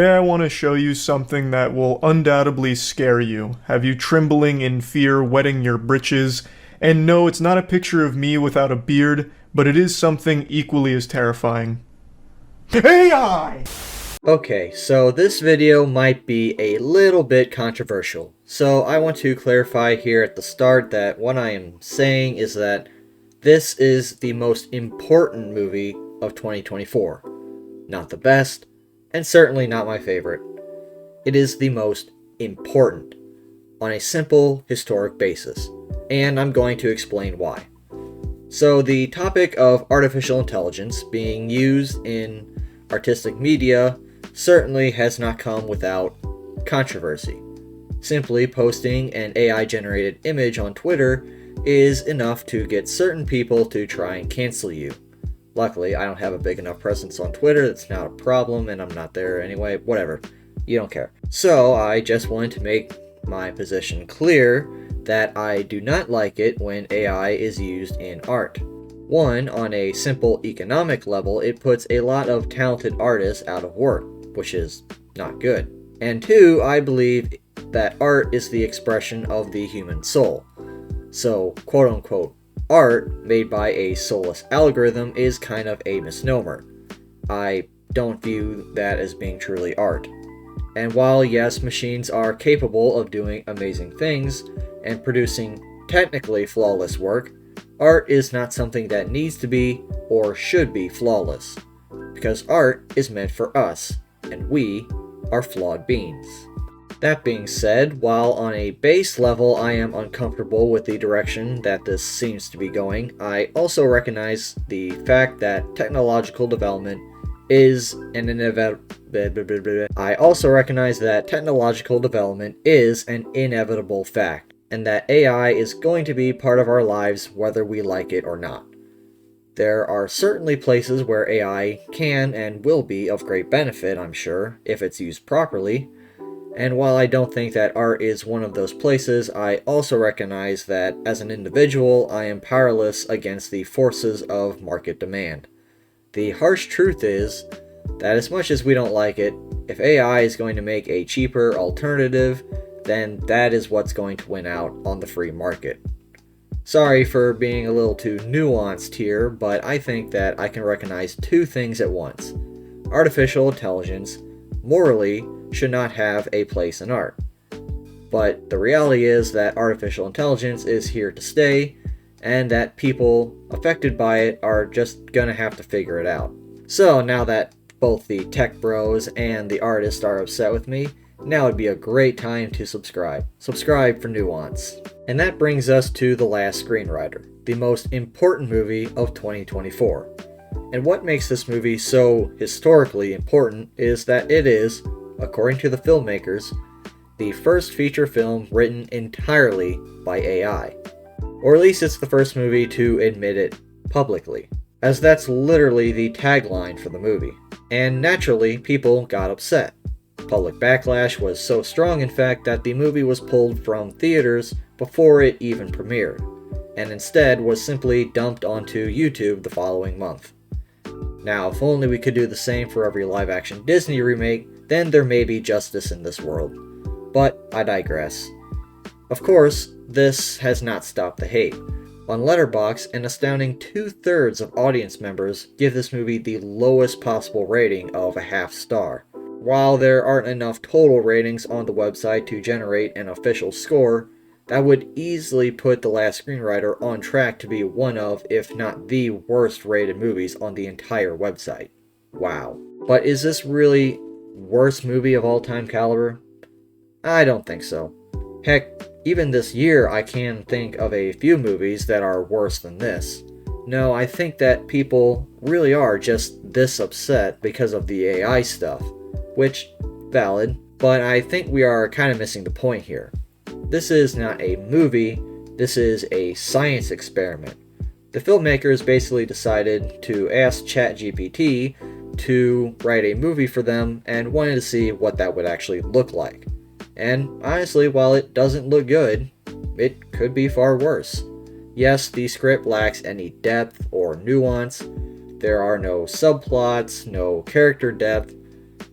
Today I want to show you something that will undoubtedly scare you, have you trembling in fear, wetting your britches, and no, it's not a picture of me without a beard, but it is something equally as terrifying. AI! Okay, so this video might be a little bit controversial, so I want to clarify here at the start that what I am saying is that this is the most important movie of 2024. Not the best, and certainly not my favorite. It is the most important, on a simple historic basis, and I'm going to explain why. So the topic of artificial intelligence being used in artistic media certainly has not come without controversy. Simply posting an AI-generated image on Twitter is enough to get certain people to try and cancel you. Luckily, I don't have a big enough presence on Twitter, that's not a problem, and I'm not there anyway, whatever. You don't care. So I just wanted to make my position clear that I do not like it when AI is used in art. One, on a simple economic level, it puts a lot of talented artists out of work, which is not good. And two, I believe that art is the expression of the human soul. So, quote-unquote, art made by a soulless algorithm is kind of a misnomer. I don't view that as being truly art. And while yes, machines are capable of doing amazing things and producing technically flawless work, art is not something that needs to be or should be flawless. Because art is meant for us, and we are flawed beings. That being said, while on a base level I am uncomfortable with the direction that this seems to be going, I also recognize the fact that technological development is an inevitable fact, and that AI is going to be part of our lives whether we like it or not. There are certainly places where AI can and will be of great benefit, I'm sure, if it's used properly. And while I don't think that art is one of those places, I also recognize that as an individual, I am powerless against the forces of market demand. The harsh truth is that as much as we don't like it, if AI is going to make a cheaper alternative, then that is what's going to win out on the free market. Sorry for being a little too nuanced here, but I think that I can recognize two things at once. Artificial intelligence, morally, should not have a place in art. But the reality is that artificial intelligence is here to stay, and that people affected by it are just gonna have to figure it out. So now that both the tech bros and the artists are upset with me, now would be a great time to subscribe. Subscribe for nuance. And that brings us to The Last Screenwriter, the most important movie of 2024. And what makes this movie so historically important is that it is, according to the filmmakers, the first feature film written entirely by AI. Or at least it's the first movie to admit it publicly, as that's literally the tagline for the movie. And naturally, people got upset. Public backlash was so strong, in fact, that the movie was pulled from theaters before it even premiered, and instead was simply dumped onto YouTube the following month. Now, if only we could do the same for every live-action Disney remake, then there may be justice in this world. But I digress. Of course, this has not stopped the hate. On Letterboxd, an astounding 2/3 of audience members give this movie the lowest possible rating of a half star. While there aren't enough total ratings on the website to generate an official score, that would easily put The Last Screenwriter on track to be one of, if not the worst rated movies on the entire website. Wow. But is this really worst movie of all time caliber? I don't think so. Heck, even this year I can think of a few movies that are worse than this. No, I think that people really are just this upset because of the AI stuff, which, valid, but I think we are kind of missing the point here. This is not a movie, this is a science experiment. The filmmakers basically decided to ask ChatGPT to write a movie for them and wanted to see what that would actually look like. And honestly, while it doesn't look good, it could be far worse. Yes, the script lacks any depth or nuance. There are no subplots, no character depth.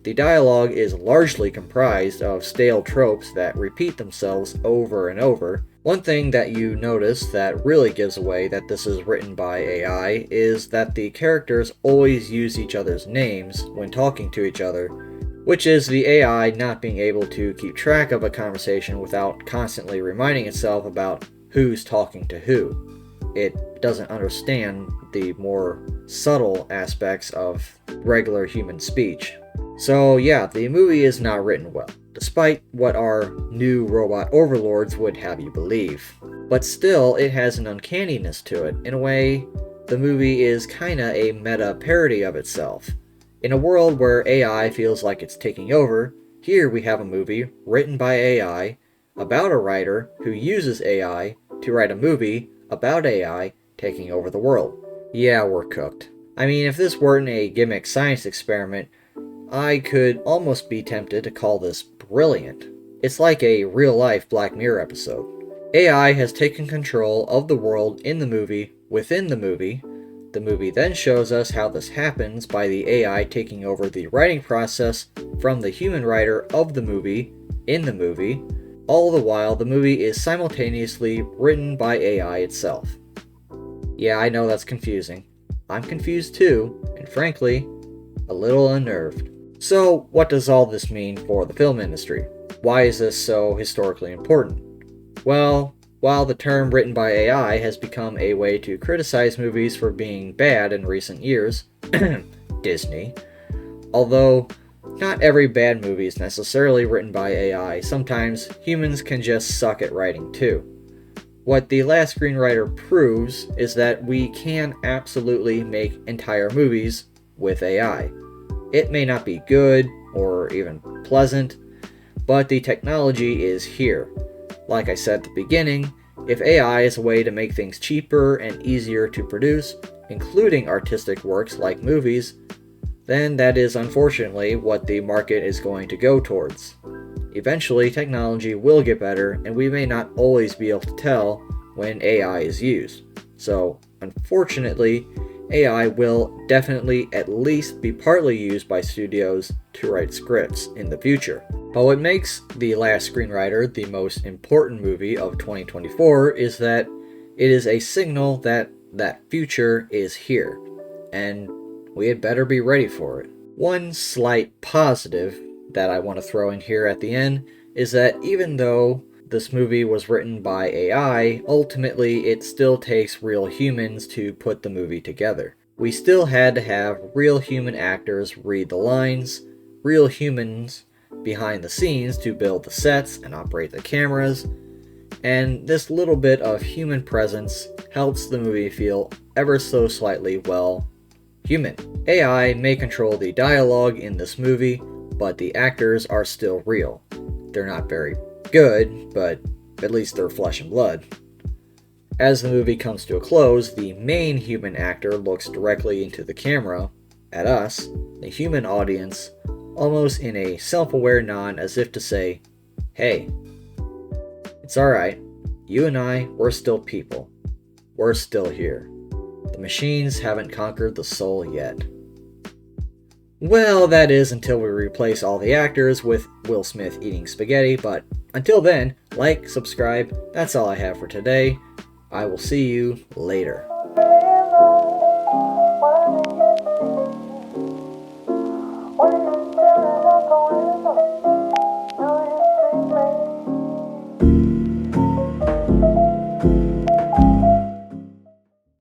The dialogue is largely comprised of stale tropes that repeat themselves over and over. One thing that you notice that really gives away that this is written by AI is that the characters always use each other's names when talking to each other, which is the AI not being able to keep track of a conversation without constantly reminding itself about who's talking to who. It doesn't understand the more subtle aspects of regular human speech. So yeah, the movie is not written well, despite what our new robot overlords would have you believe. But still, it has an uncanniness to it. In a way, the movie is kinda a meta parody of itself. In a world where AI feels like it's taking over, here we have a movie written by AI about a writer who uses AI to write a movie about AI taking over the world. Yeah, we're cooked. I mean, if this weren't a gimmick science experiment, I could almost be tempted to call this brilliant. It's like a real-life Black Mirror episode. AI has taken control of the world in the movie within the movie. The movie then shows us how this happens by the AI taking over the writing process from the human writer of the movie in the movie. All the while, the movie is simultaneously written by AI itself. Yeah, I know that's confusing. I'm confused too, and frankly, a little unnerved. So, what does all this mean for the film industry? Why is this so historically important? Well, while the term written by AI has become a way to criticize movies for being bad in recent years, Disney, although not every bad movie is necessarily written by AI, sometimes humans can just suck at writing too. What The Last Screenwriter proves is that we can absolutely make entire movies with AI. It may not be good or even pleasant, but the technology is here. Like I said at the beginning, if AI is a way to make things cheaper and easier to produce, including artistic works like movies, then that is unfortunately what the market is going to go towards. Eventually, technology will get better, and we may not always be able to tell when AI is used. So, unfortunately, AI will definitely at least be partly used by studios to write scripts in the future. But what makes The Last Screenwriter the most important movie of 2024 is that it is a signal that that future is here, and we had better be ready for it. One slight positive that I want to throw in here at the end is that even though this movie was written by AI, ultimately it still takes real humans to put the movie together. We still had to have real human actors read the lines, real humans behind the scenes to build the sets and operate the cameras, and this little bit of human presence helps the movie feel ever so slightly, well, human. AI may control the dialogue in this movie, but the actors are still real. They're not very good, but at least they're flesh and blood. As the movie comes to a close, the main human actor looks directly into the camera, at us, the human audience, almost in a self-aware nod as if to say, hey, it's alright, you and I, we're still people. We're still here. The machines haven't conquered the soul yet. Well, that is until we replace all the actors with Will Smith eating spaghetti, but until then, like, subscribe, that's all I have for today. I will see you later. What